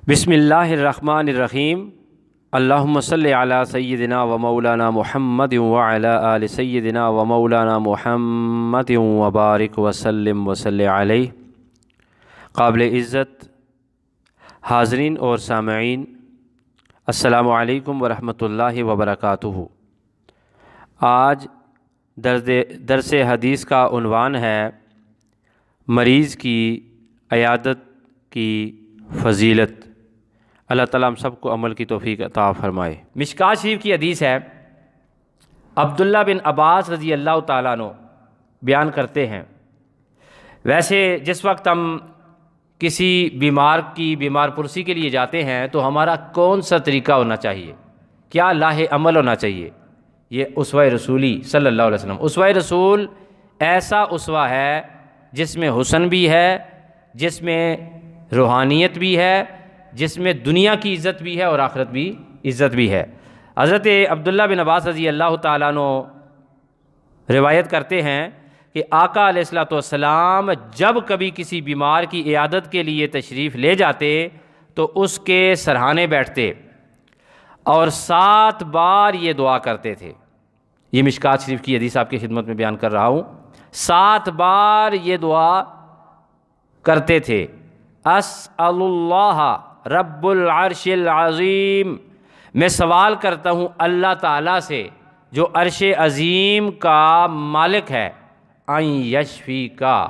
بسم اللہ الرحمن الرحیم۔ اللہم صلی علی سیدنا و مولانا محمد وعلی آل سیدنا و مولانا محمد وبارک وسلم وصلی علیہ۔ قابل عزت حاضرین اور سامعین، السلام علیکم ورحمۃ اللہ وبرکاتہ۔ آج درس حدیث کا عنوان ہے مریض کی عیادت کی فضیلت۔ اللہ تعالیٰ ہم سب کو عمل کی توفیق عطا فرمائے۔ مشکوٰۃ شریف کی حدیث ہے، عبداللہ بن عباس رضی اللہ تعالیٰ عنہ بیان کرتے ہیں، ویسے جس وقت ہم کسی بیمار پرسی کے لیے جاتے ہیں تو ہمارا کون سا طریقہ ہونا چاہیے، کیا لاہ عمل ہونا چاہیے؟ یہ اسوہ رسولی صلی اللہ علیہ وسلم۔ اسوہ رسول ایسا اسوہ ہے جس میں حسن بھی ہے، جس میں روحانیت بھی ہے، جس میں دنیا کی عزت بھی ہے اور آخرت بھی عزت بھی ہے۔ حضرت عبداللہ بن عباس رضی اللہ تعالیٰ عنہ روایت کرتے ہیں کہ آقا علیہ الصلوۃ والسلام جب کبھی کسی بیمار کی عیادت کے لیے تشریف لے جاتے تو اس کے سرہانے بیٹھتے اور 7 بار یہ دعا کرتے تھے۔ یہ مشکوٰۃ شریف کی حدیث آپ کی خدمت میں بیان کر رہا ہوں۔ 7 بار یہ دعا کرتے تھے، اسأل اللہ رب العرش العظیم، میں سوال کرتا ہوں اللہ تعالیٰ سے جو عرش عظیم کا مالک ہے، ان یشفی کا،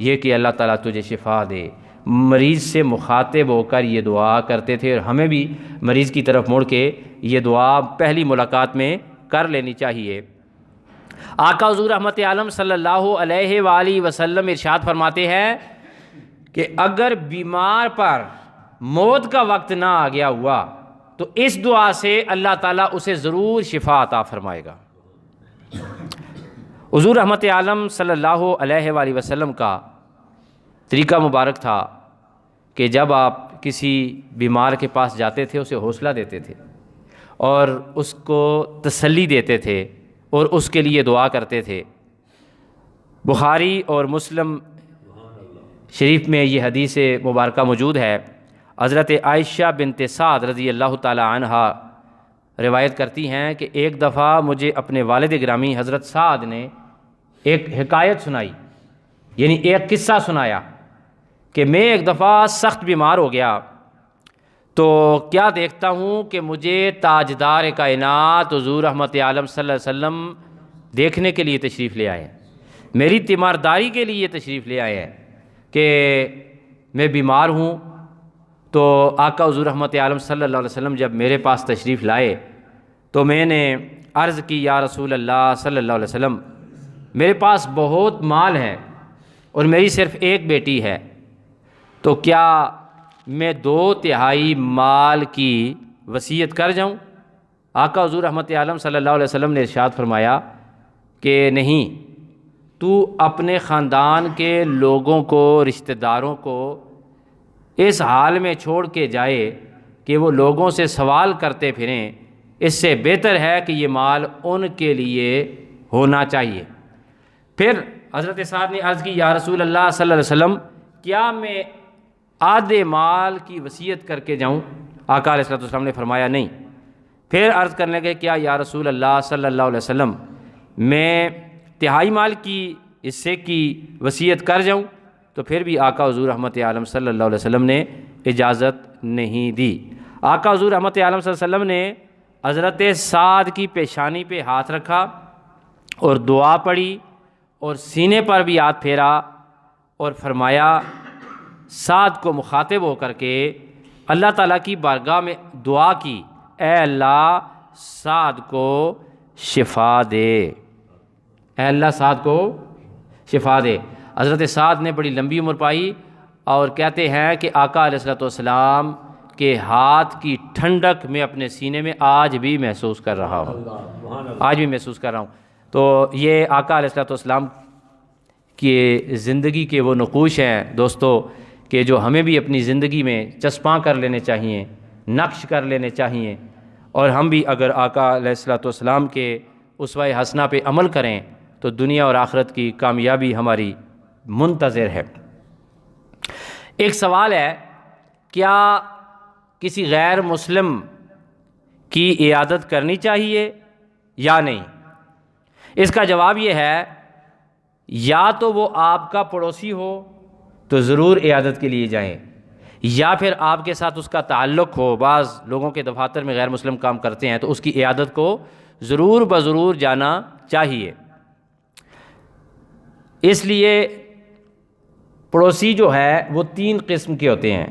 یہ کہ اللہ تعالیٰ تجھے شفا دے۔ مریض سے مخاطب ہو کر یہ دعا کرتے تھے، اور ہمیں بھی مریض کی طرف مڑ کے یہ دعا پہلی ملاقات میں کر لینی چاہیے۔ آقا حضور رحمت عالم صلی اللہ علیہ وآلہ وسلم ارشاد فرماتے ہیں کہ اگر بیمار پر موت کا وقت نہ آ گیا ہوا تو اس دعا سے اللہ تعالیٰ اسے ضرور شفا عطا فرمائے گا۔ حضور رحمت عالم صلی اللہ علیہ وآلہ وسلم کا طریقہ مبارک تھا کہ جب آپ کسی بیمار کے پاس جاتے تھے اسے حوصلہ دیتے تھے اور اس کو تسلی دیتے تھے اور اس کے لیے دعا کرتے تھے۔ بخاری اور مسلم شریف میں یہ حدیث مبارکہ موجود ہے۔ حضرت عائشہ بنت سعد رضی اللہ تعالی عنہا روایت کرتی ہیں کہ ایک دفعہ مجھے اپنے والد گرامی حضرت سعد نے ایک حکایت سنائی، یعنی ایک قصہ سنایا کہ میں ایک دفعہ سخت بیمار ہو گیا تو کیا دیکھتا ہوں کہ مجھے تاجدار کائنات حضور رحمت عالم صلی اللہ علیہ وسلم دیکھنے کے لیے تشریف لے آئے ہیں، میری تیمارداری کے لیے تشریف لے آئے ہیں کہ میں بیمار ہوں۔ تو آقا حضور رحمت عالم صلی اللہ علیہ وسلم جب میرے پاس تشریف لائے تو میں نے عرض کی، یا رسول اللہ صلی اللہ علیہ وسلم، میرے پاس بہت مال ہے اور میری صرف ایک بیٹی ہے، تو کیا میں 2/3 مال کی وصیت کر جاؤں؟ آقا حضور رحمت عالم صلی اللہ علیہ وسلم نے ارشاد فرمایا کہ نہیں، تو اپنے خاندان کے لوگوں کو، رشتہ داروں کو اس حال میں چھوڑ کے جائے کہ وہ لوگوں سے سوال کرتے پھریں، اس سے بہتر ہے کہ یہ مال ان کے لیے ہونا چاہیے۔ پھر حضرت سعد نے عرض کی، یا رسول اللہ صلی اللہ علیہ وسلم، کیا میں آدھے مال کی وصیت کر کے جاؤں؟ آقا علیہ السلام نے فرمایا نہیں۔ پھر عرض کرنے لگے، کیا یا رسول اللہ صلی اللہ علیہ وسلم میں 1/3 مال کی حصے کی وصیت کر جاؤں؟ تو پھر بھی آقا حضور رحمت عالم صلی اللہ علیہ وسلم نے اجازت نہیں دی۔ آقا حضور رحمت عالم صلی اللہ علیہ وسلم نے حضرت سعد کی پیشانی پہ ہاتھ رکھا اور دعا پڑھی اور سینے پر بھی ہاتھ پھیرا اور فرمایا، سعد کو مخاطب ہو کر کے اللہ تعالیٰ کی بارگاہ میں دعا کی، اے اللہ سعد کو شفا دے، اے اللہ سعد کو شفا دے۔ حضرت سعد نے بڑی لمبی عمر پائی اور کہتے ہیں کہ آقا علیہ الصلوۃ والسلام کے ہاتھ کی ٹھنڈک میں اپنے سینے میں آج بھی محسوس کر رہا ہوں۔ تو یہ آقا علیہ الصلوۃ والسلام کی زندگی کے وہ نقوش ہیں دوستو کہ جو ہمیں بھی اپنی زندگی میں چسپاں کر لینے چاہیے، نقش کر لینے چاہیے، اور ہم بھی اگر آقا علیہ الصلوۃ والسلام کے اسوہ حسنہ پہ عمل کریں تو دنیا اور آخرت کی کامیابی ہماری منتظر ہے۔ ایک سوال ہے، کیا کسی غیر مسلم کی عیادت کرنی چاہیے یا نہیں؟ اس کا جواب یہ ہے، یا تو وہ آپ کا پڑوسی ہو تو ضرور عیادت کے لیے جائیں، یا پھر آپ کے ساتھ اس کا تعلق ہو، بعض لوگوں کے دفاتر میں غیر مسلم کام کرتے ہیں تو اس کی عیادت کو ضرور بضرور جانا چاہیے۔ اس لیے پڑوسی جو ہے وہ 3 قسم کے ہوتے ہیں۔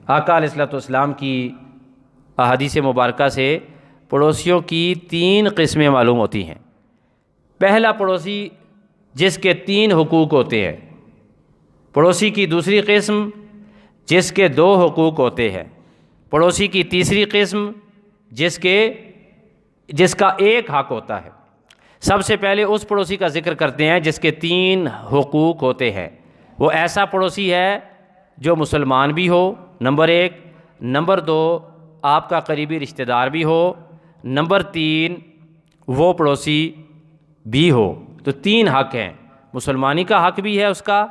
آقا علیہ الصلوۃ والسلام کی احادیث مبارکہ سے پڑوسیوں کی 3 قسمیں معلوم ہوتی ہیں۔ پہلا پڑوسی جس کے 3 حقوق ہوتے ہیں، پڑوسی کی دوسری قسم جس کے 2 حقوق ہوتے ہیں، پڑوسی کی تیسری قسم جس کا 1 حق ہوتا ہے۔ سب سے پہلے اس پڑوسی کا ذکر کرتے ہیں جس کے 3 حقوق ہوتے ہیں۔ وہ ایسا پڑوسی ہے جو مسلمان بھی ہو، نمبر 1، نمبر 2 آپ کا قریبی رشتہ دار بھی ہو، نمبر 3 وہ پڑوسی بھی ہو۔ تو 3 حق ہیں، مسلمانی کا حق بھی ہے اس کا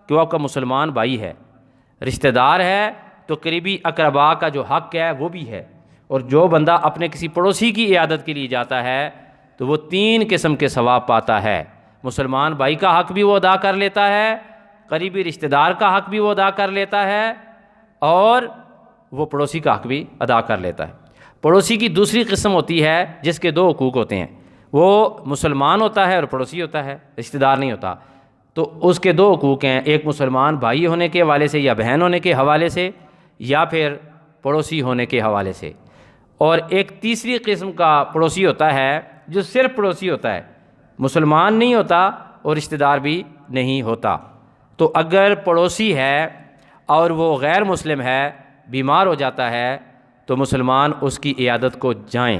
کہ وہ آپ کا مسلمان بھائی ہے، رشتہ دار ہے تو قریبی اقربا کا جو حق ہے وہ بھی ہے، اور جو بندہ اپنے کسی پڑوسی کی عیادت کے لیے جاتا ہے تو وہ 3 قسم کے ثواب پاتا ہے۔ مسلمان بھائی کا حق بھی وہ ادا کر لیتا ہے، قریبی رشتہ دار کا حق بھی وہ ادا کر لیتا ہے، اور وہ پڑوسی کا حق بھی ادا کر لیتا ہے۔ پڑوسی کی دوسری قسم ہوتی ہے جس کے 2 حقوق ہوتے ہیں، وہ مسلمان ہوتا ہے اور پڑوسی ہوتا ہے، رشتہ دار نہیں ہوتا۔ تو اس کے 2 حقوق ہیں، ایک مسلمان بھائی ہونے کے حوالے سے یا بہن ہونے کے حوالے سے، یا پھر پڑوسی ہونے کے حوالے سے۔ اور ایک تیسری قسم کا پڑوسی ہوتا ہے جو صرف پڑوسی ہوتا ہے، مسلمان نہیں ہوتا اور رشتہ دار بھی نہیں ہوتا۔ تو اگر پڑوسی ہے اور وہ غیر مسلم ہے، بیمار ہو جاتا ہے تو مسلمان اس کی عیادت کو جائیں۔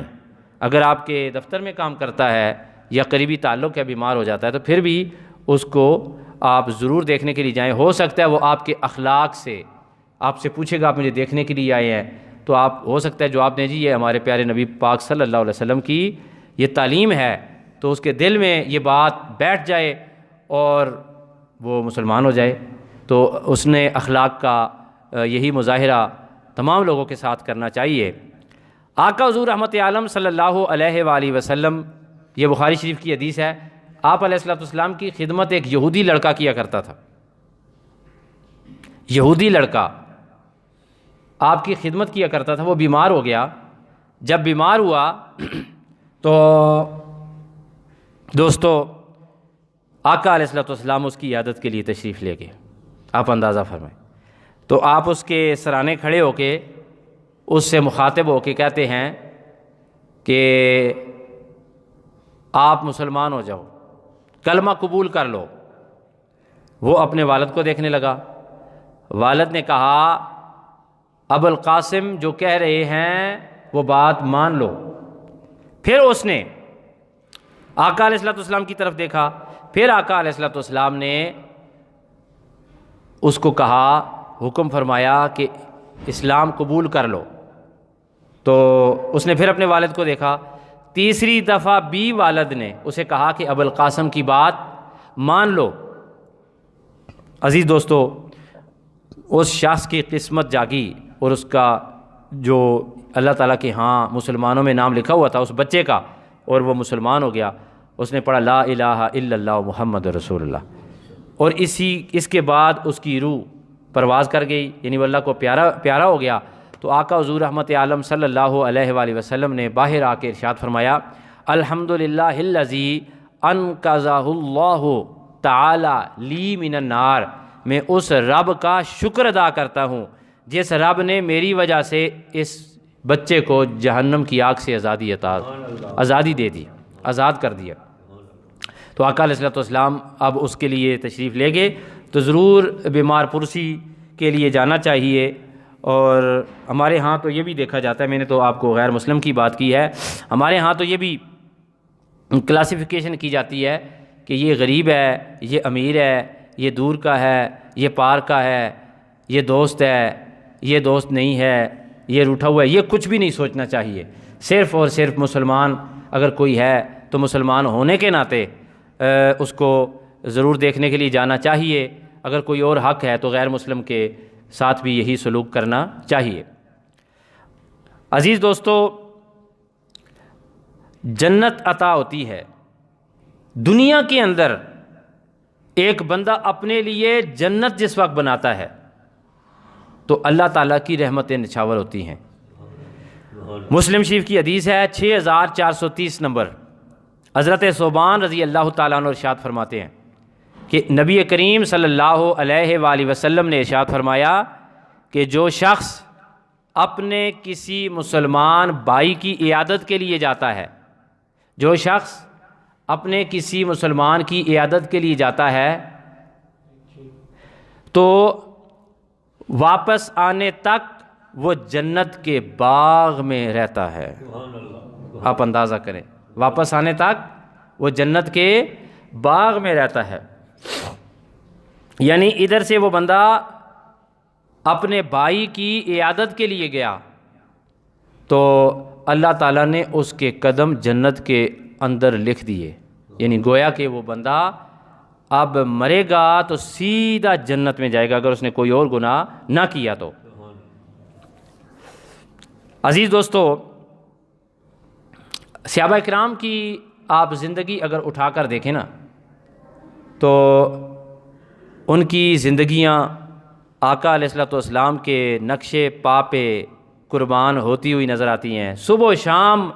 اگر آپ کے دفتر میں کام کرتا ہے یا قریبی تعلق ہے، بیمار ہو جاتا ہے تو پھر بھی اس کو آپ ضرور دیکھنے کے لیے جائیں۔ ہو سکتا ہے وہ آپ کے اخلاق سے آپ سے پوچھے گا، آپ مجھے دیکھنے کے لیے آئے ہیں، تو آپ ہو سکتا ہے جواب دیں جی یہ ہمارے پیارے نبی پاک صلی اللہ علیہ وسلم کی یہ تعلیم ہے، تو اس کے دل میں یہ بات بیٹھ جائے اور وہ مسلمان ہو جائے۔ تو اس نے اخلاق کا یہی مظاہرہ تمام لوگوں کے ساتھ کرنا چاہیے۔ آقا حضور رحمت عالم صلی اللہ علیہ وآلہ وسلم، یہ بخاری شریف کی حدیث ہے، آپ علیہ الصلوۃ والسلام کی خدمت ایک یہودی لڑکا کیا کرتا تھا۔ یہودی لڑکا آپ کی خدمت کیا کرتا تھا، وہ بیمار ہو گیا۔ جب بیمار ہوا تو دوستو آقا علیہ الصلوۃ والسلام اس کی عیادت کے لیے تشریف لے گئے۔ آپ اندازہ فرمائیں، تو آپ اس کے سرانے کھڑے ہو کے اس سے مخاطب ہو کے کہتے ہیں کہ آپ مسلمان ہو جاؤ، کلمہ قبول کر لو۔ وہ اپنے والد کو دیکھنے لگا، والد نے کہا ابو القاسم جو کہہ رہے ہیں وہ بات مان لو۔ پھر اس نے آقا علیہ الصلوۃ والسلام کی طرف دیکھا، پھر آقا علیہ الصلوۃ والسلام نے اس کو کہا، حکم فرمایا کہ اسلام قبول کر لو۔ تو اس نے پھر اپنے والد کو دیکھا، تیسری دفعہ بھی والد نے اسے کہا کہ ابو القاسم کی بات مان لو۔ عزیز دوستو، اس شخص کی قسمت جاگی اور اس کا جو اللہ تعالیٰ کے ہاں مسلمانوں میں نام لکھا ہوا تھا اس بچے کا، اور وہ مسلمان ہو گیا۔ اس نے پڑھا لا الہ الا اللہ محمد رسول اللہ، اور اس کے بعد اس کی روح پرواز کر گئی، یعنی وہ اللہ کو پیارا ہو گیا۔ تو آقا حضور رحمت عالم صلی اللہ علیہ وآلہ وسلم نے باہر آ کے ارشاد فرمایا، الحمدللہ الذی انقذہ اللہ تعالی لی من النار، میں اس رب کا شکر ادا کرتا ہوں جس رب نے میری وجہ سے اس بچے کو جہنم کی آگ سے آزادی دے دی، آزاد کر دیا۔ تو آقا علیہ الصلوۃ والسلام اب اس کے لیے تشریف لے گئے۔ تو ضرور بیمار پرسی کے لیے جانا چاہیے۔ اور ہمارے ہاں تو یہ بھی دیکھا جاتا ہے، میں نے تو آپ کو غیر مسلم کی بات کی ہے، ہمارے ہاں تو یہ بھی کلاسیفیکیشن کی جاتی ہے کہ یہ غریب ہے، یہ امیر ہے، یہ دور کا ہے، یہ پار کا ہے، یہ دوست ہے، یہ دوست نہیں ہے، یہ روٹھا ہوا ہے۔ یہ کچھ بھی نہیں سوچنا چاہیے۔ صرف اور صرف مسلمان اگر کوئی ہے تو مسلمان ہونے کے ناطے اس کو ضرور دیکھنے کے لیے جانا چاہیے۔ اگر کوئی اور حق ہے تو غیر مسلم کے ساتھ بھی یہی سلوک کرنا چاہیے۔ عزیز دوستو، جنت عطا ہوتی ہے دنیا کے اندر۔ ایک بندہ اپنے لیے جنت جس وقت بناتا ہے تو اللہ تعالیٰ کی رحمتیں نچھاور ہوتی ہیں۔ مسلم شریف کی حدیث ہے 6430 نمبر، حضرت ثوبان رضی اللہ تعالیٰ عنہ ارشاد فرماتے ہیں کہ نبی کریم صلی اللہ علیہ وآلہ وسلم نے ارشاد فرمایا کہ جو شخص اپنے کسی مسلمان بھائی کی عیادت کے لیے جاتا ہے، جو شخص اپنے کسی مسلمان کی عیادت کے لیے جاتا ہے تو واپس آنے تک وہ جنت کے باغ میں رہتا ہے۔ آپ اندازہ کریں، واپس آنے تک وہ جنت کے باغ میں رہتا ہے۔ یعنی ادھر سے وہ بندہ اپنے بھائی کی عیادت کے لیے گیا تو اللہ تعالیٰ نے اس کے قدم جنت کے اندر لکھ دیے، یعنی گویا کہ وہ بندہ اب مرے گا تو سیدھا جنت میں جائے گا اگر اس نے کوئی اور گناہ نہ کیا تو۔ عزیز دوستو، صحابہ کرام کی آپ زندگی اگر اٹھا کر دیکھیں نا تو ان کی زندگیاں آقا علیہ الصلوۃ والسلام کے نقش پا پہ قربان ہوتی ہوئی نظر آتی ہیں۔ صبح و شام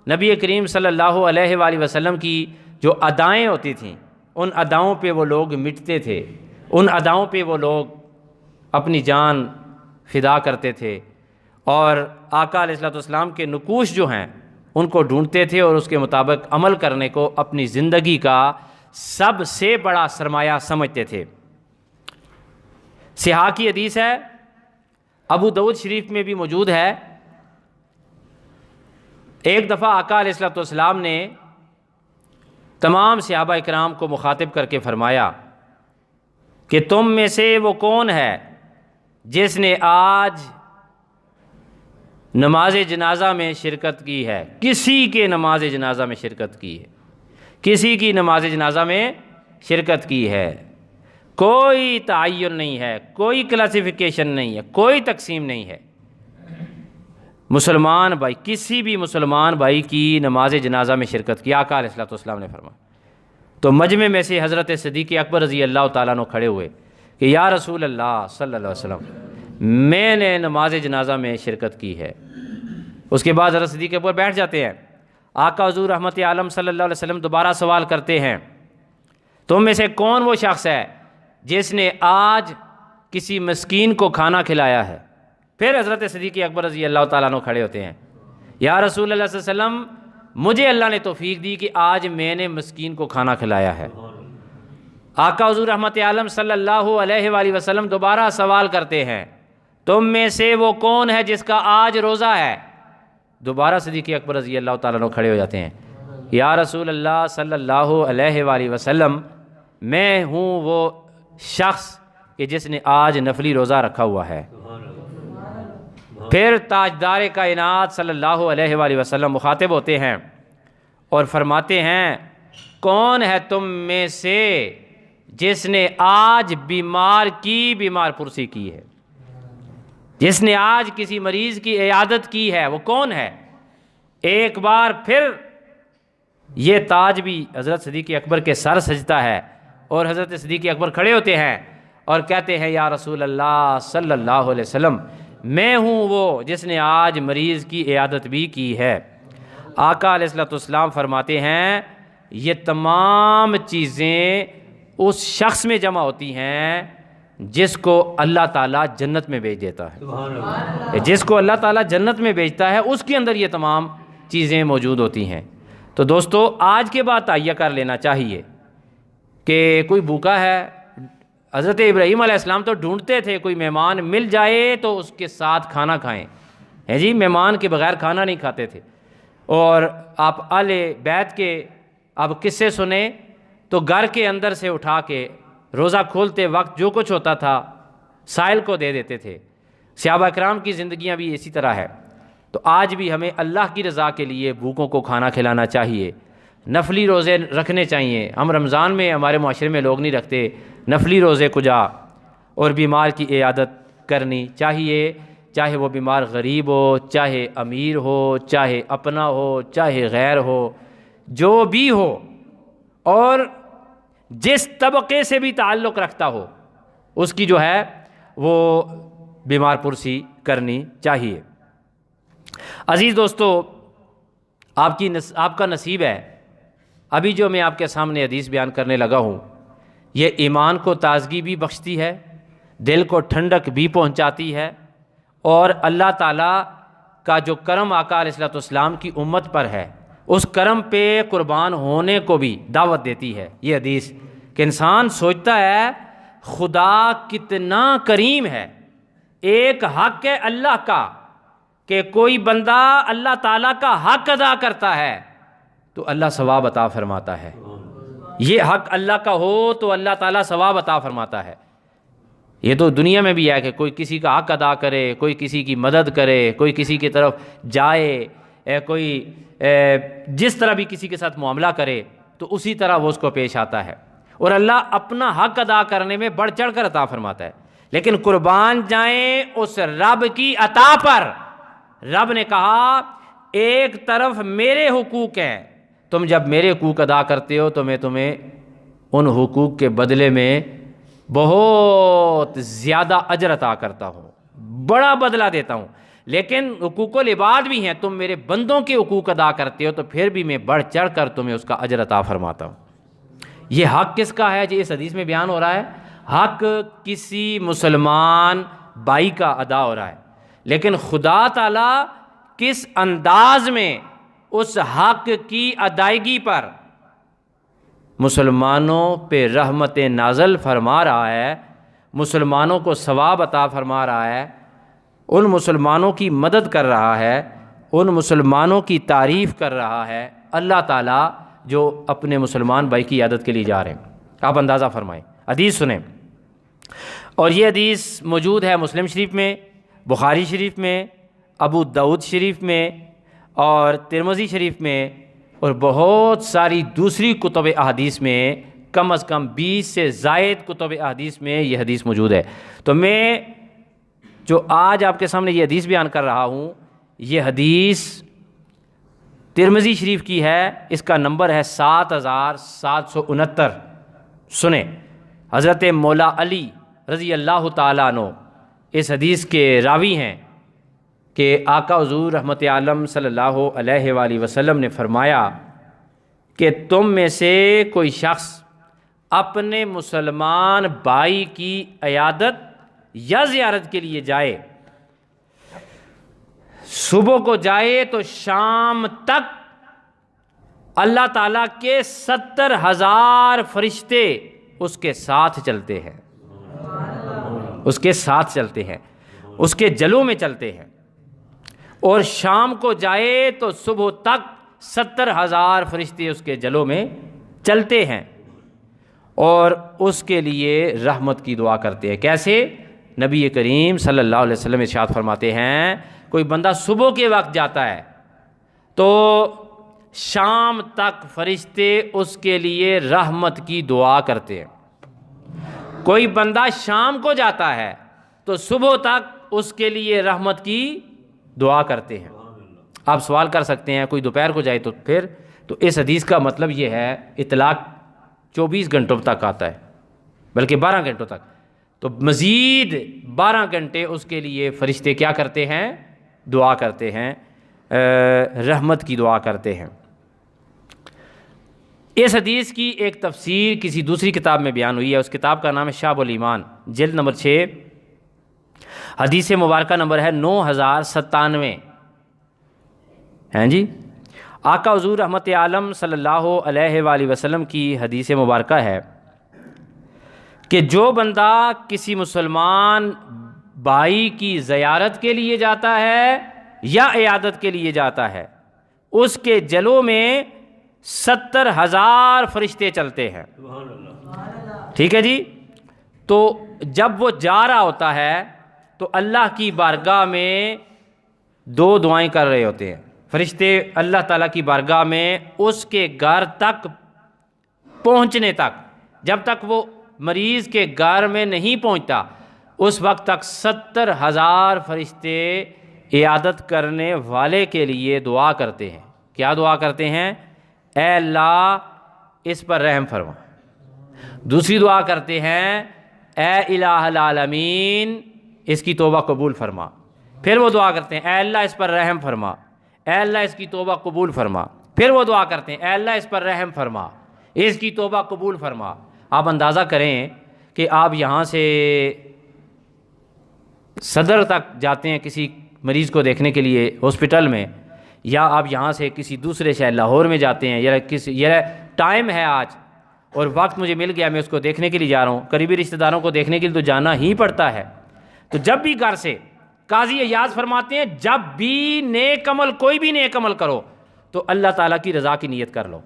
نبی کریم صلی اللہ علیہ وآلہ وسلم کی جو ادائیں ہوتی تھیں ان اداؤں پہ وہ لوگ مٹتے تھے، ان اداؤں پہ وہ لوگ اپنی جان فدا کرتے تھے، اور آقا علیہ الصلوۃ والسلام کے نقوش جو ہیں ان کو ڈھونڈتے تھے اور اس کے مطابق عمل کرنے کو اپنی زندگی کا سب سے بڑا سرمایہ سمجھتے تھے۔ صحاح کی حدیث ہے، ابو داؤد شریف میں بھی موجود ہے، ایک دفعہ آقا علیہ الصلوۃ والسلام نے تمام صحابہ اکرام کو مخاطب کر کے فرمایا کہ تم میں سے وہ کون ہے جس نے آج نماز جنازہ میں شرکت کی ہے؟ کسی کے نماز جنازہ میں شرکت کی ہے، کسی کی نماز جنازہ میں شرکت کی ہے۔ کوئی تعین نہیں ہے، کوئی کلاسیفیکیشن نہیں ہے، کوئی تقسیم نہیں ہے۔ مسلمان بھائی، کسی بھی مسلمان بھائی کی نماز جنازہ میں شرکت کی، آقا علیہ الصلوۃ والسلام نے فرمایا۔ تو مجمع میں سے حضرت صدیق اکبر رضی اللہ تعالیٰ عنہ کھڑے ہوئے کہ یا رسول اللہ صلی اللہ علیہ وسلم، میں نے نماز جنازہ میں شرکت کی ہے۔ اس کے بعد حضرت صدیق اکبر بیٹھ جاتے ہیں۔ آقا حضور رحمت عالم صلی اللہ علیہ وسلم دوبارہ سوال کرتے ہیں، تم میں سے کون وہ شخص ہے جس نے آج کسی مسکین کو کھانا کھلایا ہے؟ پھر حضرت صدیق اکبر رضی اللہ تعالیٰ عنہ کھڑے ہوتے ہیں، یا رسول اللہ صلی اللہ علیہ وسلم، مجھے اللہ نے توفیق دی کہ آج میں نے مسکین کو کھانا کھلایا ہے۔ آقا حضور رحمت عالم صلی اللہ علیہ وآلہ وسلم دوبارہ سوال کرتے ہیں، تم میں سے وہ کون ہے جس کا آج روزہ ہے؟ دوبارہ صدیق اکبر رضی اللہ تعالیٰ عنہ کھڑے ہو جاتے ہیں، یا رسول اللہ صلی اللہ علیہ وآلہ وسلم، میں ہوں وہ شخص کہ جس نے آج نفلی روزہ رکھا ہوا ہے۔ پھر تاجدار کائنات صلی اللہ علیہ وآلہ وسلم مخاطب ہوتے ہیں اور فرماتے ہیں، کون ہے تم میں سے جس نے آج بیمار کی بیمار پرسی کی ہے؟ جس نے آج کسی مریض کی عیادت کی ہے وہ کون ہے؟ ایک بار پھر یہ تاج بھی حضرت صدیق اکبر کے سر سجتا ہے اور حضرت صدیق اکبر کھڑے ہوتے ہیں اور کہتے ہیں، یا رسول اللہ صلی اللہ علیہ وسلم، میں ہوں وہ جس نے آج مریض کی عیادت بھی کی ہے۔ آقا علیہ الصلوۃ والسلام فرماتے ہیں، یہ تمام چیزیں اس شخص میں جمع ہوتی ہیں جس کو اللہ تعالیٰ جنت میں بھیج دیتا ہے۔ جس کو اللہ تعالیٰ جنت میں بھیجتا ہے اس کے اندر یہ تمام چیزیں موجود ہوتی ہیں۔ تو دوستو، آج کے بعد تہیہ کر لینا چاہیے کہ کوئی بھوکا ہے۔ حضرت ابراہیم علیہ السلام تو ڈھونڈتے تھے کوئی مہمان مل جائے تو اس کے ساتھ کھانا کھائیں، ہے جی، مہمان کے بغیر کھانا نہیں کھاتے تھے۔ اور آپ اہل بیت کے اب قصے سنیں تو گھر کے اندر سے اٹھا کے روزہ کھولتے وقت جو کچھ ہوتا تھا سائل کو دے دیتے تھے۔ صحابہ اکرام کی زندگیاں بھی اسی طرح ہے۔ تو آج بھی ہمیں اللہ کی رضا کے لیے بھوکوں کو کھانا کھلانا چاہیے، نفلی روزے رکھنے چاہیے۔ ہم رمضان میں ہمارے معاشرے میں لوگ نہیں رکھتے، نفلی روزے کجا، اور بیمار کی عیادت کرنی چاہیے چاہے وہ بیمار غریب ہو، چاہے امیر ہو، چاہے اپنا ہو، چاہے غیر ہو، جو بھی ہو، اور جس طبقے سے بھی تعلق رکھتا ہو، اس کی جو ہے وہ بیمار پرسی کرنی چاہیے۔ عزیز دوستو، آپ کا نصیب ہے، ابھی جو میں آپ کے سامنے حدیث بیان کرنے لگا ہوں، یہ ایمان کو تازگی بھی بخشتی ہے، دل کو ٹھنڈک بھی پہنچاتی ہے، اور اللہ تعالیٰ کا جو کرم آقا علیہ الصلوۃ والسلام کی امت پر ہے، اس کرم پہ قربان ہونے کو بھی دعوت دیتی ہے یہ حدیث، کہ انسان سوچتا ہے خدا کتنا کریم ہے، ایک حق ہے اللہ کا کہ کوئی بندہ اللہ تعالیٰ کا حق ادا کرتا ہے تو اللہ ثواب عطا فرماتا ہے، یہ حق اللہ کا ہو تو اللہ تعالیٰ ثواب عطا فرماتا ہے۔ یہ تو دنیا میں بھی ہے کہ کوئی کسی کا حق ادا کرے، کوئی کسی کی مدد کرے، کوئی کسی کی طرف جائے، کوئی جس طرح بھی کسی کے ساتھ معاملہ کرے تو اسی طرح وہ اس کو پیش آتا ہے، اور اللہ اپنا حق ادا کرنے میں بڑھ چڑھ کر عطا فرماتا ہے۔ لیکن قربان جائیں اس رب کی عطا پر۔ رب نے کہا ایک طرف میرے حقوق ہیں، تم جب میرے حقوق ادا کرتے ہو تو میں تمہیں ان حقوق کے بدلے میں بہت زیادہ اجر عطا کرتا ہوں، بڑا بدلہ دیتا ہوں۔ لیکن حقوق العباد بھی ہیں، تم میرے بندوں کے حقوق ادا کرتے ہو تو پھر بھی میں بڑھ چڑھ کر تمہیں اس کا اجر عطا فرماتا ہوں۔ یہ حق کس کا ہے جو اس حدیث میں بیان ہو رہا ہے؟ حق کسی مسلمان بھائی کا ادا ہو رہا ہے، لیکن خدا تعالیٰ کس انداز میں اس حق کی ادائیگی پر مسلمانوں پہ رحمت نازل فرما رہا ہے، مسلمانوں کو ثواب عطا فرما رہا ہے، ان مسلمانوں کی مدد کر رہا ہے، ان مسلمانوں کی تعریف کر رہا ہے اللہ تعالیٰ جو اپنے مسلمان بھائی کی عیادت کے لیے جا رہے ہیں۔ آپ اندازہ فرمائیں، حدیث سنیں، اور یہ حدیث موجود ہے مسلم شریف میں، بخاری شریف میں، ابو داؤد شریف میں، اور ترمذی شریف میں، اور بہت ساری دوسری کتب احادیث میں، کم از کم 20 سے زائد کتب احادیث میں یہ حدیث موجود ہے۔ تو میں جو آج آپ کے سامنے یہ حدیث بیان کر رہا ہوں، یہ حدیث ترمذی شریف کی ہے، اس کا نمبر ہے 7769۔ سنیں، حضرت مولا علی رضی اللہ تعالیٰ عنہ اس حدیث کے راوی ہیں کہ آقا حضور رحمت عالم صلی اللہ علیہ وآلہ وسلم نے فرمایا کہ تم میں سے کوئی شخص اپنے مسلمان بھائی کی عیادت یا زیارت کے لیے جائے، صبح کو جائے تو شام تک اللہ تعالیٰ کے 70,000 فرشتے اس کے ساتھ چلتے ہیں، اس کے ساتھ چلتے ہیں، اس کے جلوں میں چلتے ہیں، اور شام کو جائے تو صبح تک 70,000 فرشتے اس کے جلوں میں چلتے ہیں اور اس کے لیے رحمت کی دعا کرتے ہیں۔ کیسے؟ نبی کریم صلی اللہ علیہ وسلم ارشاد فرماتے ہیں کوئی بندہ صبح کے وقت جاتا ہے تو شام تک فرشتے اس کے لیے رحمت کی دعا کرتے ہیں، کوئی بندہ شام کو جاتا ہے تو صبح تک اس کے لیے رحمت کی دعا کرتے ہیں۔ آپ سوال کر سکتے ہیں کوئی دوپہر کو جائے تو پھر؟ تو اس حدیث کا مطلب یہ ہے اطلاق 24 گھنٹوں تک آتا ہے، بلکہ 12 گھنٹوں تک، تو مزید 12 گھنٹے اس کے لیے فرشتے کیا کرتے ہیں؟ دعا کرتے ہیں، رحمت کی دعا کرتے ہیں۔ اس حدیث کی ایک تفسیر کسی دوسری کتاب میں بیان ہوئی ہے، اس کتاب کا نام ہے شعب الایمان، جلد نمبر 6، حدیث مبارکہ نمبر ہے 9097۔ ہیں جی، آقا حضور رحمت عالم صلی اللہ علیہ وآلہ وسلم کی حدیث مبارکہ ہے کہ جو بندہ کسی مسلمان بھائی کی زیارت کے لیے جاتا ہے یا عیادت کے لیے جاتا ہے، اس کے جلوں میں 70,000 فرشتے چلتے ہیں۔ ٹھیک ہے جی، تو جب وہ جا رہا ہوتا ہے تو اللہ کی بارگاہ میں 2 دعائیں کر رہے ہوتے ہیں فرشتے، اللہ تعالیٰ کی بارگاہ میں اس کے گھر تک پہنچنے تک، جب تک وہ مریض کے گھر میں نہیں پہنچتا اس وقت تک 70,000 فرشتے عیادت کرنے والے کے لیے دعا کرتے ہیں۔ کیا دعا کرتے ہیں؟ اے اللہ اس پر رحم فرما۔ دوسری دعا کرتے ہیں اے الہ العالمین اس کی توبہ قبول فرما۔ پھر وہ دعا کرتے ہیں اے اللہ اس پر رحم فرما، اے اللہ اس کی توبہ قبول فرما۔ پھر وہ دعا کرتے ہیں اے اللہ اس پر رحم فرما، اس کی توبہ قبول فرما۔ آپ اندازہ کریں کہ آپ یہاں سے صدر تک جاتے ہیں کسی مریض کو دیکھنے کے لیے ہاسپٹل میں، یا آپ یہاں سے کسی دوسرے شہر لاہور میں جاتے ہیں، یا ٹائم ہے آج اور وقت مجھے مل گیا، میں اس کو دیکھنے کے لیے جا رہا ہوں، قریبی رشتہ داروں کو دیکھنے کے لیے تو جانا ہی پڑتا ہے۔ تو جب بھی گھر سے قاضی ایاز فرماتے ہیں جب بھی نیک عمل، کوئی بھی نیک عمل کرو تو اللہ تعالیٰ کی رضا کی نیت کر لو۔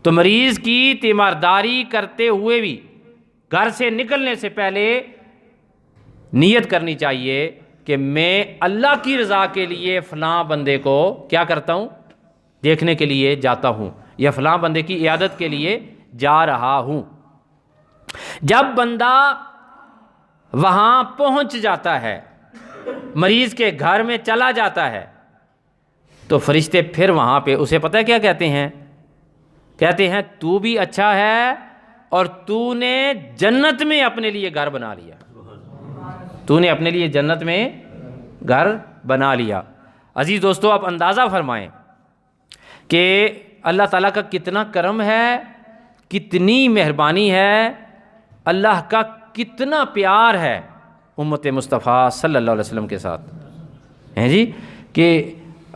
تو مریض کی تیمارداری کرتے ہوئے بھی گھر سے نکلنے سے پہلے نیت کرنی چاہیے کہ میں اللہ کی رضا کے لیے فلاں بندے کو کیا کرتا ہوں، دیکھنے کے لیے جاتا ہوں، یا فلاں بندے کی عیادت کے لیے جا رہا ہوں۔ جب بندہ وہاں پہنچ جاتا ہے، مریض کے گھر میں چلا جاتا ہے، تو فرشتے پھر وہاں پہ اسے پتہ ہے کیا کہتے ہیں؟ کہتے ہیں تو بھی اچھا ہے اور تو نے جنت میں اپنے لیے گھر بنا لیا، تو نے اپنے لیے جنت میں گھر بنا لیا۔ عزیز دوستو، آپ اندازہ فرمائیں کہ اللہ تعالیٰ کا کتنا کرم ہے، کتنی مہربانی ہے، اللہ کا کتنا پیار ہے امت مصطفیٰ صلی اللہ علیہ وسلم کے ساتھ ہیں جی، کہ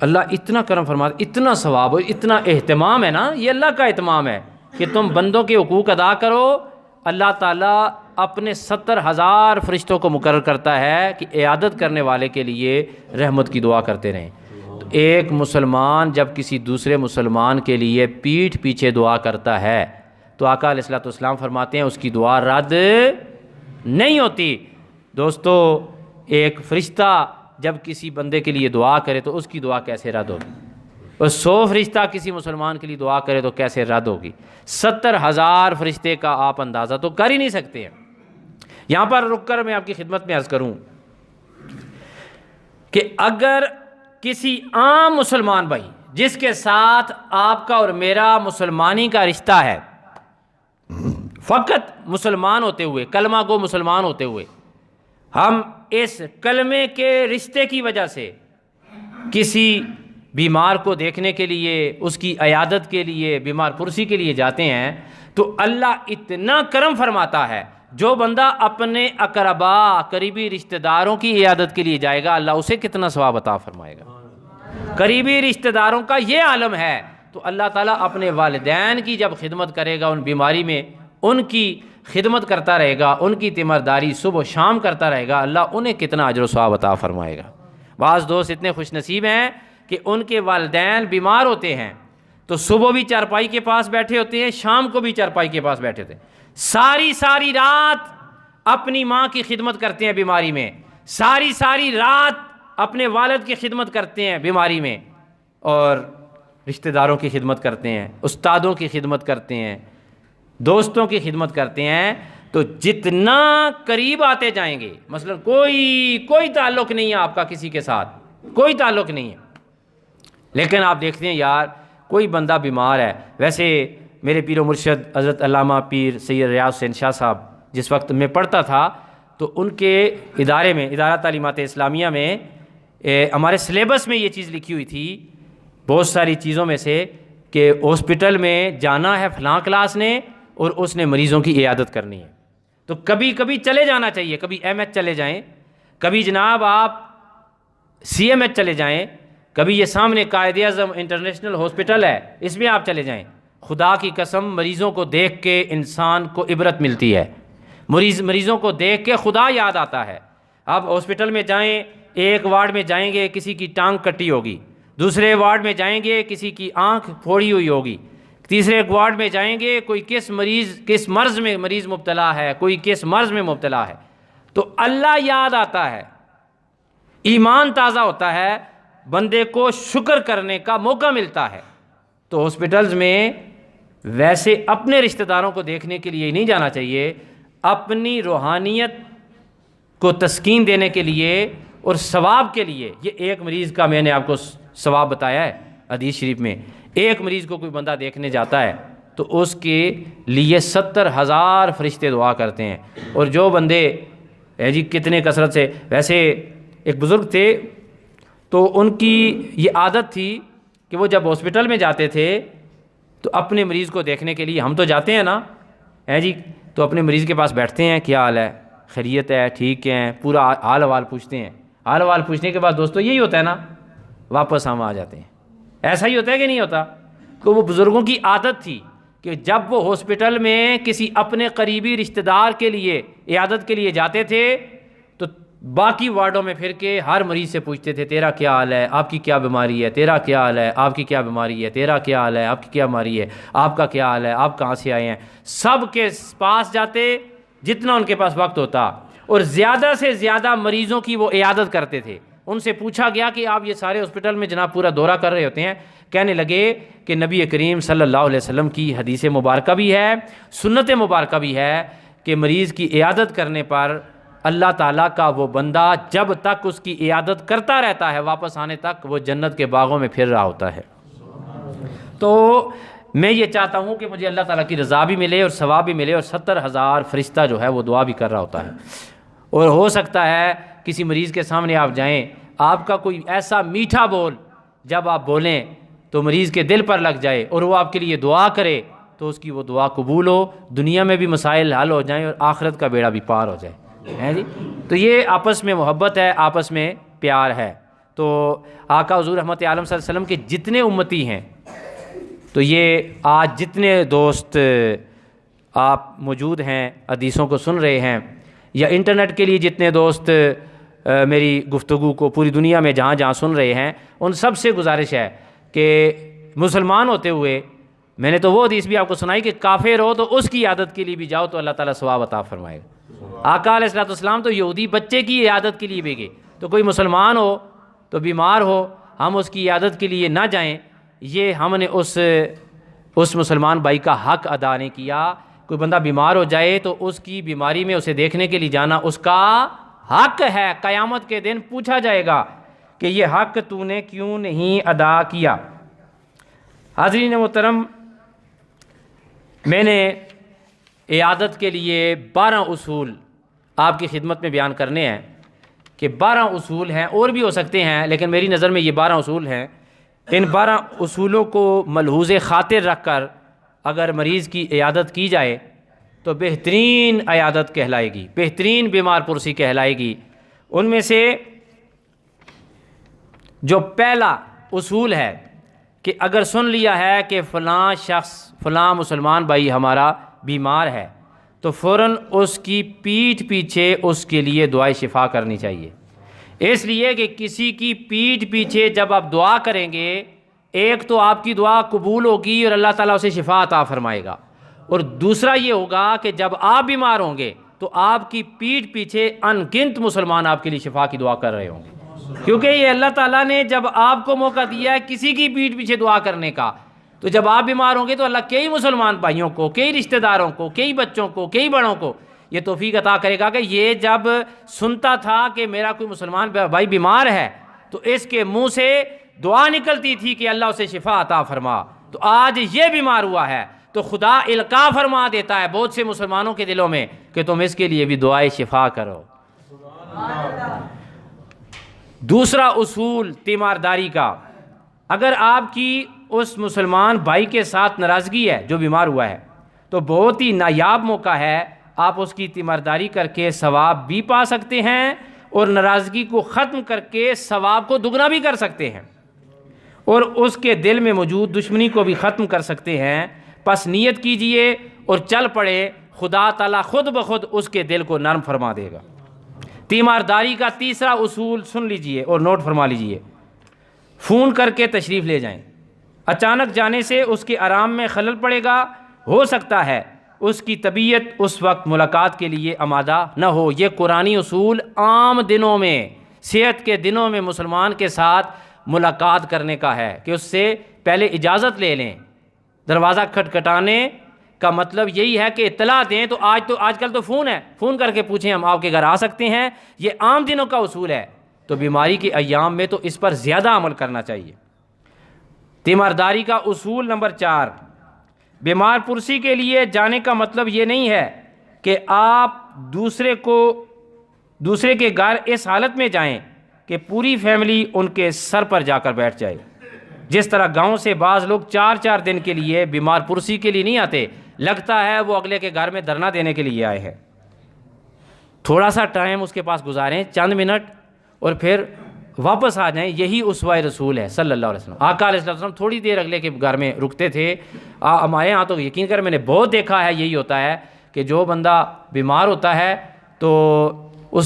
اللہ اتنا کرم فرماتا، اتنا ثواب ہو، اتنا اہتمام ہے نا، یہ اللہ کا اہتمام ہے کہ تم بندوں کے حقوق ادا کرو۔ اللہ تعالیٰ اپنے 70,000 فرشتوں کو مقرر کرتا ہے کہ عیادت کرنے والے کے لیے رحمت کی دعا کرتے رہیں۔ تو ایک مسلمان جب کسی دوسرے مسلمان کے لیے پیٹھ پیچھے دعا کرتا ہے تو آقا علیہ الصلوۃ والسلام فرماتے ہیں اس کی دعا رد نہیں ہوتی۔ دوستو، ایک فرشتہ جب کسی بندے کے لیے دعا کرے تو اس کی دعا کیسے رد ہوگی؟ اور 100 فرشتہ کسی مسلمان کے لیے دعا کرے تو کیسے رد ہوگی؟ 70,000 فرشتے کا آپ اندازہ تو کر ہی نہیں سکتے ہیں۔ یہاں پر رک کر میں آپ کی خدمت میں عرض کروں کہ اگر کسی عام مسلمان بھائی جس کے ساتھ آپ کا اور میرا مسلمانی کا رشتہ ہے، فقط مسلمان ہوتے ہوئے، کلمہ گو مسلمان ہوتے ہوئے، ہم اس کلمے کے رشتے کی وجہ سے کسی بیمار کو دیکھنے کے لیے، اس کی عیادت کے لیے، بیمار پرسی کے لیے جاتے ہیں، تو اللہ اتنا کرم فرماتا ہے۔ جو بندہ اپنے اقربا، قریبی رشتہ داروں کی عیادت کے لیے جائے گا، اللہ اسے کتنا ثواب عطا فرمائے گا۔ قریبی رشتہ داروں کا یہ عالم ہے، تو اللہ تعالیٰ اپنے والدین کی جب خدمت کرے گا، ان بیماری میں ان کی خدمت کرتا رہے گا، ان کی تیمارداری صبح و شام کرتا رہے گا، اللہ انہیں کتنا اجر و ثواب عطا فرمائے گا۔ بعض دوست اتنے خوش نصیب ہیں کہ ان کے والدین بیمار ہوتے ہیں تو صبح بھی چارپائی کے پاس بیٹھے ہوتے ہیں، شام کو بھی چارپائی کے پاس بیٹھے ہوتے ہیں، ساری رات اپنی ماں کی خدمت کرتے ہیں بیماری میں، ساری رات اپنے والد کی خدمت کرتے ہیں بیماری میں، اور رشتہ داروں کی خدمت کرتے ہیں، استادوں کی خدمت کرتے ہیں، دوستوں کی خدمت کرتے ہیں۔ تو جتنا قریب آتے جائیں گے، مثلا کوئی تعلق نہیں ہے آپ کا کسی کے ساتھ، کوئی تعلق نہیں ہے، لیکن آپ دیکھتے ہیں یار کوئی بندہ بیمار ہے۔ ویسے میرے پیر و مرشد حضرت علامہ پیر سید ریاض حسین شاہ صاحب جس وقت میں پڑھتا تھا تو ان کے ادارے میں، ادارہ تعلیمات اسلامیہ میں، ہمارے سلیبس میں یہ چیز لکھی ہوئی تھی بہت ساری چیزوں میں سے کہ ہاسپٹل میں جانا ہے فلاں کلاس نے اور اس نے مریضوں کی عیادت کرنی ہے، تو کبھی چلے جانا چاہیے، کبھی ایم ایچ چلے جائیں، کبھی جناب آپ سی ایم ایچ چلے جائیں، کبھی یہ سامنے قائد اعظم انٹرنیشنل ہاسپٹل ہے اس میں آپ چلے جائیں۔ خدا کی قسم مریضوں کو دیکھ کے انسان کو عبرت ملتی ہے، مریضوں کو دیکھ کے خدا یاد آتا ہے۔ آپ ہاسپٹل میں جائیں، ایک وارڈ میں جائیں گے کسی کی ٹانگ کٹی ہوگی، دوسرے وارڈ میں جائیں گے کسی کی آنکھ پھوڑی ہوئی ہوگی، تیسرے وارڈ میں جائیں گے کوئی کس مرض میں مریض مبتلا ہے، کوئی کس مرض میں مبتلا ہے، تو اللہ یاد آتا ہے، ایمان تازہ ہوتا ہے، بندے کو شکر کرنے کا موقع ملتا ہے۔ تو ہاسپٹلز میں ویسے اپنے رشتہ داروں کو دیکھنے کے لیے نہیں جانا چاہیے، اپنی روحانیت کو تسکین دینے کے لیے اور ثواب کے لیے، یہ ایک مریض کا میں نے آپ کو ثواب بتایا ہے حدیث شریف میں، ایک مریض کو کوئی بندہ دیکھنے جاتا ہے تو اس کے لیے 70,000 فرشتے دعا کرتے ہیں۔ اور جو بندے جی کتنے کثرت سے، ویسے ایک بزرگ تھے تو ان کی یہ عادت تھی کہ وہ جب ہاسپٹل میں جاتے تھے تو اپنے مریض کو دیکھنے کے لیے، ہم تو جاتے ہیں نا جی، تو اپنے مریض کے پاس بیٹھتے ہیں، کیا حال ہے، خیریت ہے، ٹھیک ہے، پورا حال حوال پوچھتے ہیں۔ حال حوال پوچھنے کے بعد دوستو یہی ہوتا ہے نا، واپس ہم آ جاتے ہیں۔ ایسا ہی ہوتا ہے کہ نہیں ہوتا؟ کہ وہ بزرگوں کی عادت تھی کہ جب وہ ہاسپٹل میں کسی اپنے قریبی رشتہ دار کے لیے عیادت کے لیے جاتے تھے تو باقی وارڈوں میں پھر کے ہر مریض سے پوچھتے تھے تیرا کیا حال ہے، آپ کی کیا بیماری ہے، تیرا کیا حال ہے، آپ کی کیا بیماری ہے، تیرا کیا حال ہے، آپ کی کیا بیماری ہے، آپ کا کیا حال ہے، آپ کہاں سے آئے ہیں۔ سب کے پاس جاتے جتنا ان کے پاس وقت ہوتا، اور زیادہ سے زیادہ مریضوں کی وہ عیادت کرتے تھے۔ ان سے پوچھا گیا کہ آپ یہ سارے ہاسپٹل میں جناب پورا دورہ کر رہے ہوتے ہیں، کہنے لگے کہ نبی کریم صلی اللہ علیہ وسلم کی حدیث مبارکہ بھی ہے، سنت مبارکہ بھی ہے کہ مریض کی عیادت کرنے پر اللہ تعالیٰ کا وہ بندہ جب تک اس کی عیادت کرتا رہتا ہے واپس آنے تک وہ جنت کے باغوں میں پھر رہا ہوتا ہے۔ تو میں یہ چاہتا ہوں کہ مجھے اللہ تعالیٰ کی رضا بھی ملے اور ثواب بھی ملے، اور 70,000 فرشتہ جو ہے وہ دعا بھی کر رہا ہوتا ہے۔ اور ہو سکتا ہے کسی مریض کے سامنے آپ جائیں، آپ کا کوئی ایسا میٹھا بول جب آپ بولیں تو مریض کے دل پر لگ جائے اور وہ آپ کے لیے دعا کرے تو اس کی وہ دعا قبول ہو، دنیا میں بھی مسائل حل ہو جائیں اور آخرت کا بیڑا بھی پار ہو جائے جی۔ تو یہ آپس میں محبت ہے، آپس میں پیار ہے۔ تو آقا حضور رحمت عالم صلی اللہ علیہ وسلم کے جتنے امتی ہیں، تو یہ آج جتنے دوست آپ موجود ہیں حدیثوں کو سن رہے ہیں، یا انٹرنیٹ کے لیے جتنے دوست میری گفتگو کو پوری دنیا میں جہاں جہاں سن رہے ہیں، ان سب سے گزارش ہے کہ مسلمان ہوتے ہوئے، میں نے تو وہ حدیث بھی آپ کو سنائی کہ کافر ہو تو اس کی عیادت کے لیے بھی جاؤ تو اللہ تعالیٰ ثواب عطا فرمائے گا۔ آقا علیہ السلام تو یہودی بچے کی عیادت کے لیے بھی گئے، تو کوئی مسلمان ہو تو بیمار ہو ہم اس کی عیادت کے لیے نہ جائیں، یہ ہم نے اس مسلمان بھائی کا حق ادا نہیں کیا۔ کوئی بندہ بیمار ہو جائے تو اس کی بیماری میں اسے دیکھنے کے لیے جانا اس کا حق ہے، قیامت کے دن پوچھا جائے گا کہ یہ حق تو نے کیوں نہیں ادا کیا۔ حاضرین محترم، میں نے عیادت کے لیے 12 اصول آپ کی خدمت میں بیان کرنے ہیں کہ 12 اصول ہیں، اور بھی ہو سکتے ہیں لیکن میری نظر میں یہ 12 اصول ہیں۔ ان 12 اصولوں کو ملحوظ خاطر رکھ کر اگر مریض کی عیادت کی جائے تو بہترین عیادت کہلائے گی، بہترین بیمار پرسی کہلائے گی۔ ان میں سے جو پہلا اصول ہے کہ اگر سن لیا ہے کہ فلاں شخص، فلاں مسلمان بھائی ہمارا بیمار ہے تو فوراً اس کی پیٹھ پیچھے اس کے لیے دعائے شفا کرنی چاہیے۔ اس لیے کہ کسی کی پیٹھ پیچھے جب آپ دعا کریں گے، ایک تو آپ کی دعا قبول ہوگی اور اللہ تعالیٰ اسے شفا عطا فرمائے گا، اور دوسرا یہ ہوگا کہ جب آپ بیمار ہوں گے تو آپ کی پیٹھ پیچھے ان گنت مسلمان آپ کے لیے شفا کی دعا کر رہے ہوں گے، کیونکہ یہ اللہ تعالیٰ نے جب آپ کو موقع دیا ہے کسی کی پیٹھ پیچھے دعا کرنے کا، تو جب آپ بیمار ہوں گے تو اللہ کئی مسلمان بھائیوں کو، کئی رشتہ داروں کو، کئی بچوں کو، کئی بڑوں کو یہ توفیق عطا کرے گا کہ یہ جب سنتا تھا کہ میرا کوئی مسلمان بھائی بیمار ہے تو اس کے منہ سے دعا نکلتی تھی کہ اللہ اسے شفا عطا فرما، تو آج یہ بیمار ہوا ہے تو خدا القاء فرما دیتا ہے بہت سے مسلمانوں کے دلوں میں کہ تم اس کے لیے بھی دعائے شفا کرو۔ دوسرا اصول تیمارداری کا، اگر آپ کی اس مسلمان بھائی کے ساتھ ناراضگی ہے جو بیمار ہوا ہے تو بہت ہی نایاب موقع ہے، آپ اس کی تیمارداری کر کے ثواب بھی پا سکتے ہیں اور ناراضگی کو ختم کر کے ثواب کو دگنا بھی کر سکتے ہیں، اور اس کے دل میں موجود دشمنی کو بھی ختم کر سکتے ہیں۔ پس نیت کیجئے اور چل پڑے، خدا تعالیٰ خود بخود اس کے دل کو نرم فرما دے گا۔ تیمارداری کا تیسرا اصول سن لیجئے اور نوٹ فرما لیجئے، فون کر کے تشریف لے جائیں۔ اچانک جانے سے اس کے آرام میں خلل پڑے گا، ہو سکتا ہے اس کی طبیعت اس وقت ملاقات کے لیے آمادہ نہ ہو۔ یہ قرآنی اصول عام دنوں میں، صحت کے دنوں میں مسلمان کے ساتھ ملاقات کرنے کا ہے کہ اس سے پہلے اجازت لے لیں، دروازہ کھٹکھٹانے کا مطلب یہی ہے کہ اطلاع دیں. تو آج کل تو فون ہے, فون کر کے پوچھیں ہم آپ کے گھر آ سکتے ہیں. یہ عام دنوں کا اصول ہے. تو بیماری کے ایام میں تو اس پر زیادہ عمل کرنا چاہیے. تیمارداری کا اصول نمبر 4, بیمار پرسی کے لیے جانے کا مطلب یہ نہیں ہے کہ آپ دوسرے کے گھر اس حالت میں جائیں کہ پوری فیملی ان کے سر پر جا کر بیٹھ جائے. جس طرح گاؤں سے بعض لوگ 4 دن کے لیے بیمار پرسی کے لیے نہیں آتے, لگتا ہے وہ اگلے کے گھر میں دھرنا دینے کے لیے آئے ہیں. تھوڑا سا ٹائم اس کے پاس گزاریں, چند منٹ, اور پھر واپس آ جائیں. یہی اسوہ رسول ہے صلی اللہ علیہ وسلم. آقا علیہ السلام تھوڑی دیر اگلے کے گھر میں رکتے تھے. ہمارے یہاں تو یقین کر میں نے بہت دیکھا ہے, یہی ہوتا ہے کہ جو بندہ بیمار ہوتا ہے تو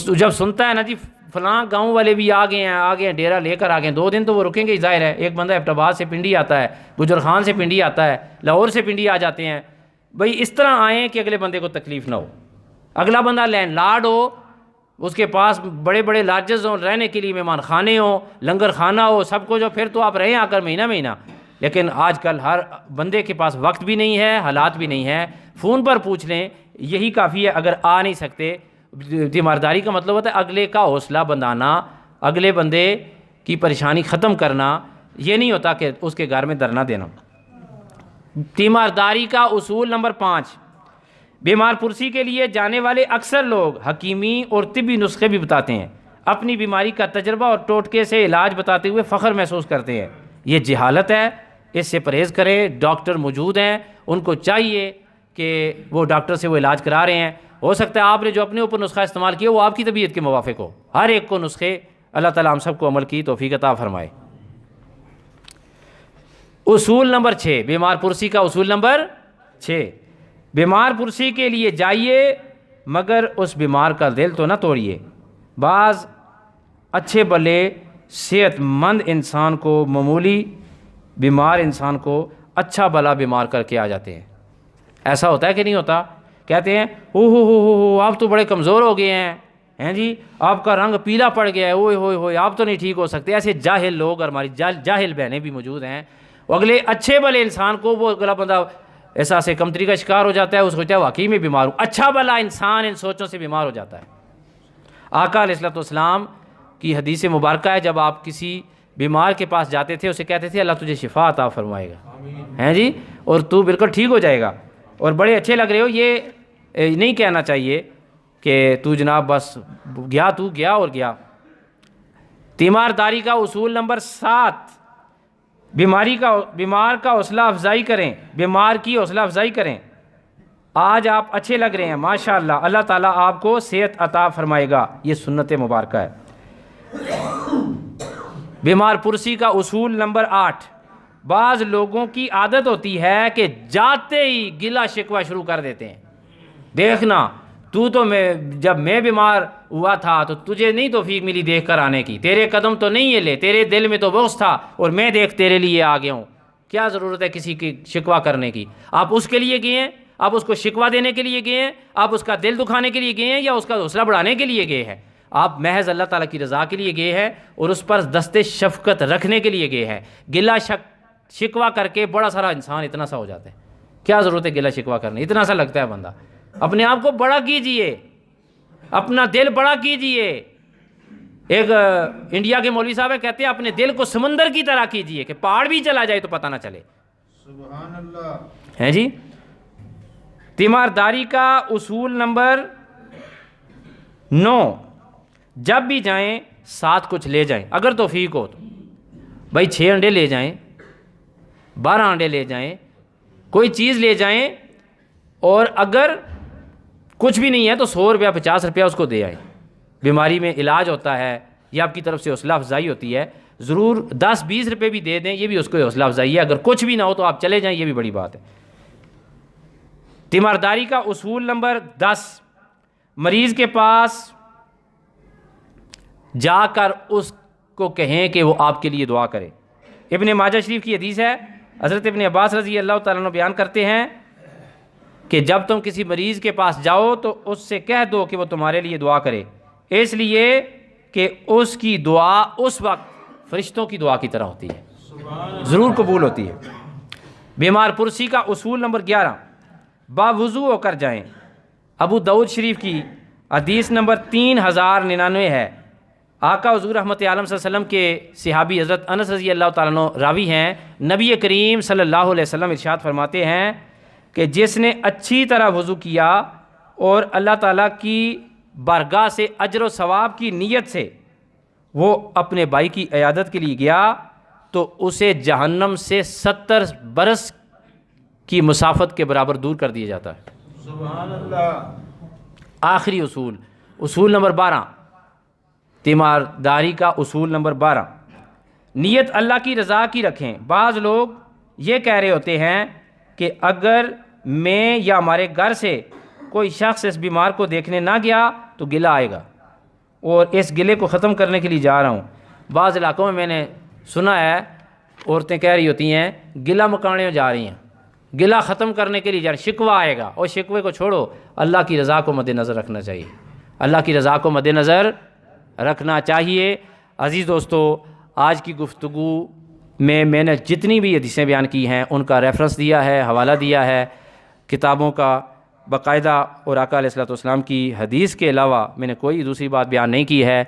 جب سنتا ہے نا جی فلاں گاؤں والے بھی آ گئے ہیں, ڈیرا لے کر آ گئے ہیں, 2 دن تو وہ رکیں گے, ظاہر ہے. ایک بندہ ایبٹ آباد سے پنڈی آتا ہے, بجرخان سے پنڈی آتا ہے, لاہور سے پنڈی آ جاتے ہیں. بھئی اس طرح آئیں کہ اگلے بندے کو تکلیف نہ ہو. اگلا بندہ لینڈ لارڈ ہو, اس کے پاس بڑے بڑے لاڈجز ہوں, رہنے کے لیے مہمان خانے ہوں, لنگر خانہ ہو, سب کچھ ہو, پھر تو آپ رہیں آ کر مہینہ. لیکن آج کل ہر بندے کے پاس وقت بھی نہیں ہے, حالات بھی نہیں ہے. فون پر پوچھ لیں, یہی کافی ہے. اگر آ نہیں سکتے, تیمارداری کا مطلب ہوتا ہے اگلے کا حوصلہ بندھانا, اگلے بندے کی پریشانی ختم کرنا. یہ نہیں ہوتا کہ اس کے گھر میں دھرنا دینا. تیمارداری کا اصول نمبر 5, بیمار پرسی کے لیے جانے والے اکثر لوگ حکیمی اور طبی نسخے بھی بتاتے ہیں. اپنی بیماری کا تجربہ اور ٹوٹکے سے علاج بتاتے ہوئے فخر محسوس کرتے ہیں. یہ جہالت ہے, اس سے پرہیز کریں. ڈاکٹر موجود ہیں, ان کو چاہیے کہ وہ ڈاکٹر سے وہ علاج کرا رہے ہیں. ہو سکتا ہے آپ نے جو اپنے اوپر نسخہ استعمال کیا وہ آپ کی طبیعت کے موافق ہو. ہر ایک کو نسخے, اللہ تعالیٰ ہم سب کو عمل کی توفیق عطا فرمائے. اصول نمبر 6, بیمار پرسی کا اصول نمبر 6, بیمار پرسی کے لیے جائیے مگر اس بیمار کا دل تو نہ توڑیے. بعض اچھے بھلے صحت مند انسان کو معمولی بیمار انسان کو اچھا بھلا بیمار کر کے آ جاتے ہیں. ایسا ہوتا ہے کہ نہیں ہوتا؟ کہتے ہیں ہو آپ تو بڑے کمزور ہو گئے ہیں جی, آپ کا رنگ پیلا پڑ گیا ہے, اوئے ہوئے ہوئے آپ تو نہیں ٹھیک ہو سکتے. ایسے جاہل لوگ اور ہماری جاہل بہنیں بھی موجود ہیں. اگلے اچھے بھلے انسان کو وہ اگلا بندہ احساس کمتری کا شکار ہو جاتا ہے, وہ سوچتا ہے واقعی میں بیمار ہوں. اچھا بھلا انسان ان سوچوں سے بیمار ہو جاتا ہے. آقا علیہ السلام کی حدیث مبارکہ ہے, جب آپ کسی بیمار کے پاس جاتے تھے اسے کہتے تھے اللہ تجھے شفا عطا فرمائے گا, ہیں جی, اور تو بالکل ٹھیک ہو جائے گا, اور بڑے اچھے لگ رہے ہو. یہ نہیں کہنا چاہیے کہ تو جناب بس گیا اور گیا. تیمارداری کا اصول نمبر 7, بیمار کا حوصلہ افزائی کریں, بیمار کی حوصلہ افزائی کریں. آج آپ اچھے لگ رہے ہیں ماشاءاللہ, اللہ تعالیٰ آپ کو صحت عطا فرمائے گا. یہ سنت مبارکہ ہے. بیمار پرسی کا اصول نمبر 8, بعض لوگوں کی عادت ہوتی ہے کہ جاتے ہی گلہ شکوہ شروع کر دیتے ہیں. دیکھنا تو جب میں بیمار ہوا تھا تو تجھے نہیں توفیق ملی دیکھ کر آنے کی, تیرے قدم تو نہیں ہلے, تیرے دل میں تو بغض تھا, اور میں دیکھ تیرے لیے آ گیا ہوں. کیا ضرورت ہے کسی کی شکوہ کرنے کی؟ آپ اس کے لیے گئے ہیں, آپ اس کو شکوہ دینے کے لیے گئے ہیں, آپ اس کا دل دکھانے کے لیے گئے ہیں, یا اس کا حوصلہ بڑھانے کے لیے گئے ہیں؟ آپ محض اللہ تعالیٰ کی رضا کے لیے گئے ہیں اور اس پر دست شفقت رکھنے کے لیے گئے ہیں. گلہ شکوہ کر کے بڑا سارا انسان اتنا سا ہو جاتا ہے. کیا ضرورت ہے گلہ شکوہ کرنے؟ اتنا سا لگتا ہے بندہ. اپنے آپ کو بڑا کیجئے, اپنا دل بڑا کیجئے. ایک انڈیا کے مولوی صاحب کہتے ہیں اپنے دل کو سمندر کی طرح کیجئے کہ پہاڑ بھی چلا جائے تو پتہ نہ چلے. سبحان اللہ ہے جی. تیمارداری کا اصول نمبر 9, جب بھی جائیں ساتھ کچھ لے جائیں اگر توفیق ہو تو. بھائی 6 انڈے لے جائیں, 12 انڈے لے جائیں, کوئی چیز لے جائیں, اور اگر کچھ بھی نہیں ہے تو 100 روپیہ 50 روپیہ اس کو دے آئیں. بیماری میں علاج ہوتا ہے, یہ آپ کی طرف سے حوصلہ افزائی ہوتی ہے. ضرور 10-20 روپے بھی دے دیں, یہ بھی اس کو حوصلہ افزائی ہے. اگر کچھ بھی نہ ہو تو آپ چلے جائیں, یہ بھی بڑی بات ہے. تیمارداری کا اصول نمبر 10, مریض کے پاس جا کر اس کو کہیں کہ وہ آپ کے لیے دعا کرے. ابن ماجہ شریف کی حدیث ہے, حضرت ابن عباس رضی اللہ تعالیٰ عنہ بیان کرتے ہیں کہ جب تم کسی مریض کے پاس جاؤ تو اس سے کہہ دو کہ وہ تمہارے لیے دعا کرے, اس لیے کہ اس کی دعا اس وقت فرشتوں کی دعا کی طرح ہوتی ہے, ضرور قبول ہوتی ہے. بیمار پرسی کا اصول نمبر 11, باوضو ہو کر جائیں۔ ابو داؤد شریف کی حدیث نمبر 3099 ہے۔ آقا حضور رحمت عالم صلی اللہ علیہ وسلم کے صحابی حضرت انس رضی اللہ تعالیٰ عنہ راوی ہیں، نبی کریم صلی اللہ علیہ وسلم ارشاد فرماتے ہیں کہ جس نے اچھی طرح وضو کیا اور اللہ تعالیٰ کی بارگاہ سے اجر و ثواب کی نیت سے وہ اپنے بھائی کی عیادت کے لیے گیا تو اسے جہنم سے 70 برس کی مسافت کے برابر دور کر دیا جاتا ہے۔ سبحان اللہ۔ آخری اصول نمبر 12، تیمارداری کا اصول نمبر 12، نیت اللہ کی رضا کی رکھیں۔ بعض لوگ یہ کہہ رہے ہوتے ہیں کہ اگر میں یا ہمارے گھر سے کوئی شخص اس بیمار کو دیکھنے نہ گیا تو گلہ آئے گا، اور اس گلے کو ختم کرنے کے لیے جا رہا ہوں۔ بعض علاقوں میں نے سنا ہے عورتیں کہہ رہی ہوتی ہیں گلہ مکانے جا رہی ہیں، گلہ ختم کرنے کے لیے جا رہی، شکوہ آئے گا، اور شکوے کو چھوڑو، اللہ کی رضا کو مد نظر رکھنا چاہیے، اللہ کی رضا کو مد نظر رکھنا چاہیے۔ عزیز دوستو، آج کی گفتگو میں نے جتنی بھی حدیثیں بیان کی ہیں ان کا ریفرنس دیا ہے، حوالہ دیا ہے کتابوں کا باقاعدہ، اور آقا علیہ الصلوۃ والسلام کی حدیث کے علاوہ میں نے کوئی دوسری بات بیان نہیں کی ہے۔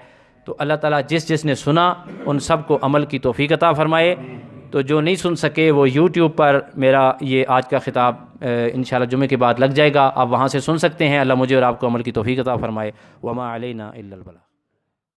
تو اللہ تعالیٰ جس نے سنا ان سب کو عمل کی توفیق عطا فرمائے۔ تو جو نہیں سن سکے وہ یوٹیوب پر میرا یہ آج کا خطاب انشاءاللہ جمعے کے بعد لگ جائے گا، آپ وہاں سے سن سکتے ہیں۔ اللہ مجھے اور آپ کو عمل کی توفیق عطا فرمائے۔ وما علینا الا البلاغ۔